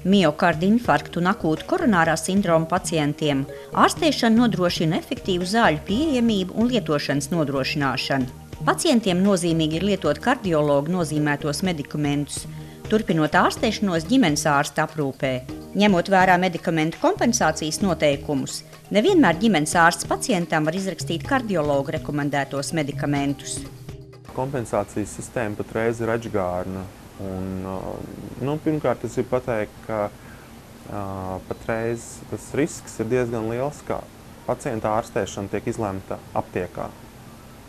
Miokarda infarktu un akūtu koronārā sindroma pacientiem ārstēšana nodrošina efektīvu zāļu pieejamību un lietošanas nodrošināšanu. Pacientiem nozīmīgi ir lietot kardiologu nozīmētos medikamentus, turpinot ārstēšanos ģimenes ārsta aprūpē. Ņemot vērā medikamentu kompensācijas noteikumus, nevienmēr ģimenes ārsts pacientam var izrakstīt kardiologu rekomendētos medikamentus. Kompensācijas sistēma patreiz ir atžgārna. Pirmkārt, es gribu pateikt, ka patreiz tas risks ir diezgan liels, ka pacienta ārstēšana tiek izlemta aptiekā.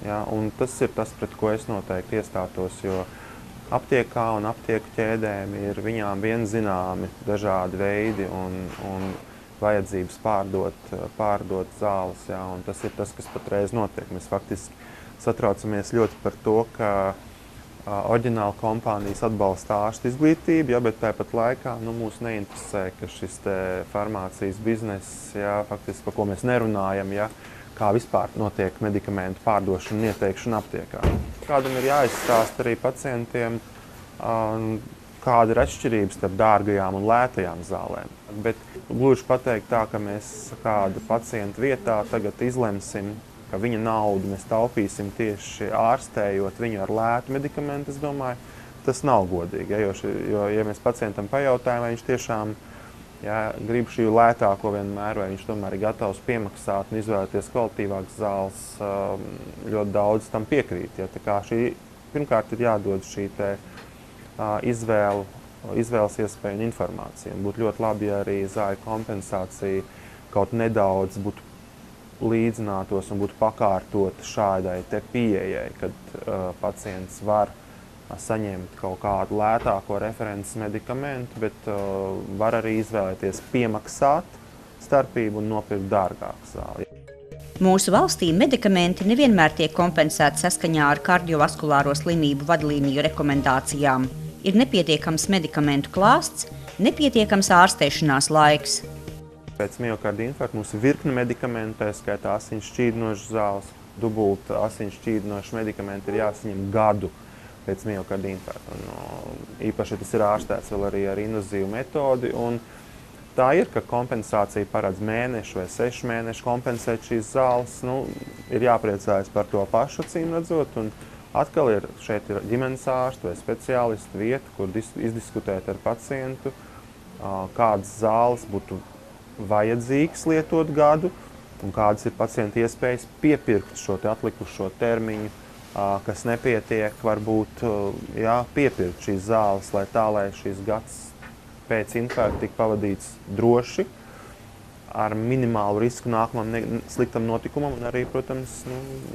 Ja, un tas ir tas, pret ko es noteikti iestātos, jo aptiekā un aptieku ķēdēm ir viņām vien zināmi dažādi veidi un vajadzības pārdot zāles. Ja, un tas ir tas, kas patreiz notiek. Mēs faktiski satraucamies ļoti par to, ka oriģināla kompānijas atbalsta ārstu izglītību, ja, bet tāpat laikā mūs neinteresē, ka šis farmācijas bizness, ja, faktiski, par ko mēs nerunājam, ja, kā vispār notiek medikamentu pārdošana un ieteikšana aptiekā. Kādam ir jāizstāsta arī pacientiem, kāda ir atšķirības starp dārgajām un lētajām zālēm. Bet gluži pateikt tā, ka mēs kādu pacientu vietā tagad izlemsim, ka viņa naudu mēs taupīsim tieši ārstējot viņu ar lētu medikamentu, es domāju, tas nav godīgi. Ja, jo ja mēs pacientam pajautājam, vai viņš tiešām grib šī lētāko vienmēr, vai viņš tomēr ir gatavs piemaksāt un izvēlēties kvalitīvākas zāles, ļoti daudz tam piekrīt. Ja. Tā kā pirmkārt ir jādod šī izvēles iespēja un informācija. Būtu ļoti labi, ja arī zāļu kompensācija kaut nedaudz būtu līdzinātos un būtu pakārtota šādai pieejai, kad pacients var saņemt kaut kādu lētāko references medikamentu, bet var arī izvēlēties piemaksāt starpību un nopirkt dārgāku zāli. Mūsu valstī medikamenti nevienmēr tiek kompensēti saskaņā ar kardiovaskulāro slimību vadlīniju rekomendācijām. Ir nepietiekams medikamentu klāsts, nepietiekams ārstēšanās laiks. Pēc miokarda infarkta mums ir virkne medikamentu, tā skaitā asiņu šķīdinošas zāles, dubulta asiņu šķīdinošas medikamenti ir jāsaņem gadu pēc miokarda infarkta. Īpaši tas ir ārstēts vēl arī ar invazīvu metodi. Un tā ir, ka kompensācija paredz mēnešu vai 6 mēnešu kompensēt šīs zāles. Ir jāpriecājas par to pašu, acīm redzot. Un atkal šeit ir ģimenes ārsta vai speciālistu vieta, kur izdiskutēt ar pacientu, kādas zāles būtu vajadzīgs lietot gadu un kādas ir pacienta iespējas piepirkt šo atlikušo termiņu, kas nepietiek, varbūt piepirkt šīs zāles, lai šīs gads pēc infarkta tik pavadīts droši, ar minimālu risku nākamam sliktam notikumam un arī, protams,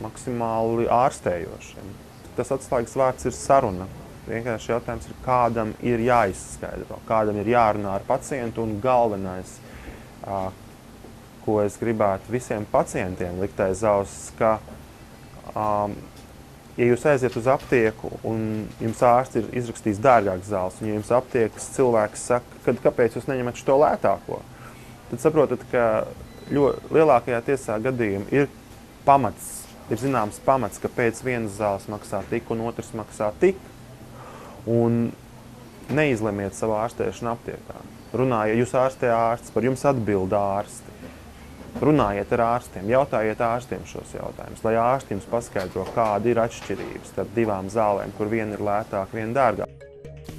maksimāli ārstējošiem. Tas atslēgas vārds ir saruna. Vienkārši jautājums ir, kādam ir jāizskaidro, kādam ir jārunā ar pacientu un galvenais, ko es gribētu visiem pacientiem likt aiz auss, ka, ja jūs aiziet uz aptieku un jums ārsts ir izrakstījis dārgākas zāles, un ja jums aptiekas cilvēks saka, kāpēc jūs neņemat šo lētāko, tad saprotat, ka lielākajā tiesā gadījumā ir zināms pamats, ka pēc vienas zāles maksā tik un otrs maksā tik, un neizlemiet savu ārstēšanu aptiekā. Runājiet, jūs ārstē ārsts, par jums atbild ārsti. Runājiet ar ārstiem, jautājiet ārstiem šos jautājumus, lai ārsti jums paskaidro, kāda ir atšķirības starp divām zālēm, kur viena ir lētāka, viena dārgāka.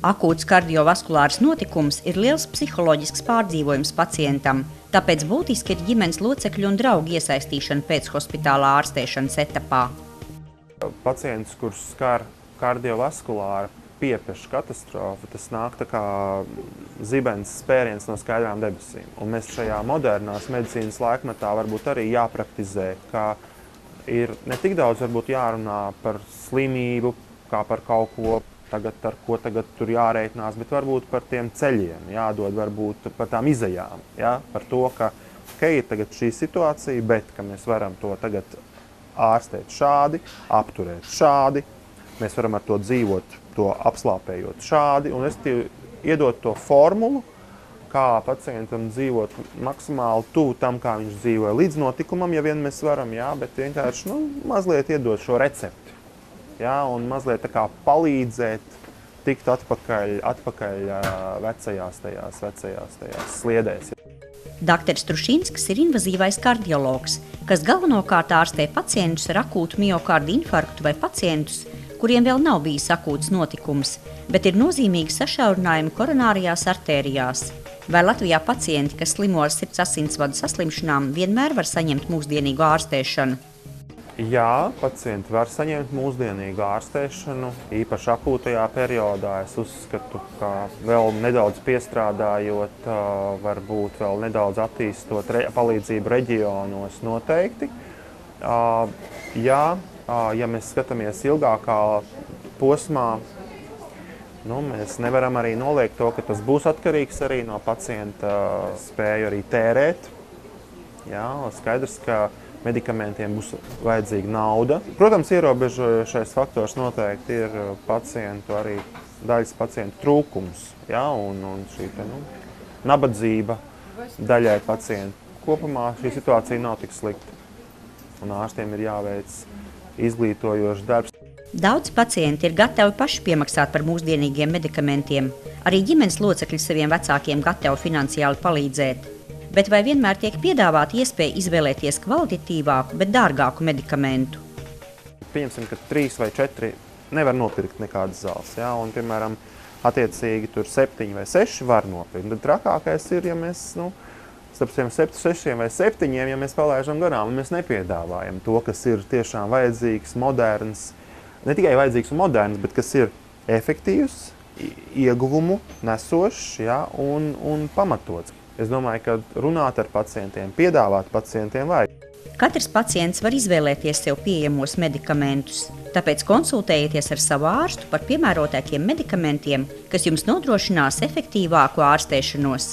Akūts kardiovaskulārs notikums ir liels psiholoģisks pārdzīvojums pacientam, tāpēc būtiski ir ģimenes locekļu un draugu iesaistīšana pēchospitālā ārstēšanas etapā. Pacients, kurš skar kardiovaskulāra piepeša katastrofa, tas nāk tā kā zibens spēriens no skaidrām debesīm. Un mēs šajā modernās medicīnas laikmetā varbūt arī jāpraktizē, ka ir ne tik daudz varbūt jārunā par slimību, kā par kaut ko, ar ko tagad tur jārēķinās, bet varbūt par tiem ceļiem, jādod varbūt par tām izejām, ja? Par to, ka ir tagad šī situācija, bet ka mēs varam to tagad ārstēt šādi, apturēt šādi, mēs varam ar to dzīvot, to apslāpējot šādi, un es iedot to formulu, kā pacientam dzīvot maksimāli tuvu tam, kā viņš dzīvoja līdz notikumam, ja vien mēs varam, bet vienkārši mazliet iedot šo recepti. Un mazliet tā kā palīdzēt tiktu atpakaļ vecajās sliedēs. Dr. Strušinskis ir invazīvais kardiologs, kas galvenokārt ārstē pacientus ar akūtu miokarda infarktu vai pacientus, kuriem vēl nav bijis akūts notikums, bet ir nozīmīgi sašaurinājumi koronārajās artērijās. Vai Latvijā pacienti, kas slimo ar sirds asinsvadu saslimšanām, vienmēr var saņemt mūsdienīgu ārstēšanu? Jā, pacienti var saņemt mūsdienīgu ārstēšanu, īpaši akūtajā periodā. Es uzskatu, ka vēl nedaudz piestrādājot, varbūt vēl nedaudz attīstot palīdzību reģionos noteikti. Ja mēs skatāmies ilgākā posmā, mēs nevaram arī noliegt to, ka tas būs atkarīgs arī no pacienta spēju arī tērēt. Skaidrs, ka medikamentiem būs vajadzīga nauda. Protams, ierobežojošais faktors noteikti ir daļas pacientu trūkums, un šī nabadzība daļai pacientu. Kopumā šī situācija nav tik slikta, un ārstiem ir jāveic izglītojošs darbs. Daudz pacienti ir gatavi paši piemaksāt par mūsdienīgiem medikamentiem. Arī ģimenes locekļi saviem vecākiem gatavi finansiāli palīdzēt. Bet vai vienmēr tiek piedāvāta iespēja izvēlēties kvalitatīvāku, bet dārgāku medikamentu? Pieņemsim, ka 3 vai 4 nevar nopirkt nekādas zāles, un, piemēram, attiecīgi tur 7 vai 6 var nopirkt. Tad trakākais ir, ja mēs, starp 6 vai 7, ja mēs palaižam garām, un mēs nepiedāvājam to, kas ir tiešām vajadzīgs, moderns, ne tikai vajadzīgs un moderns, bet kas ir efektīvs, ieguvumu nesošs, un pamatots. Es domāju, ka runāt ar pacientiem, piedāvāt pacientiem vajag. Katrs pacients var izvēlēties sev pieejamos medikamentus, tāpēc konsultējieties ar savu ārstu par piemērotākiem medikamentiem, kas jums nodrošinās efektīvāku ārstēšanos.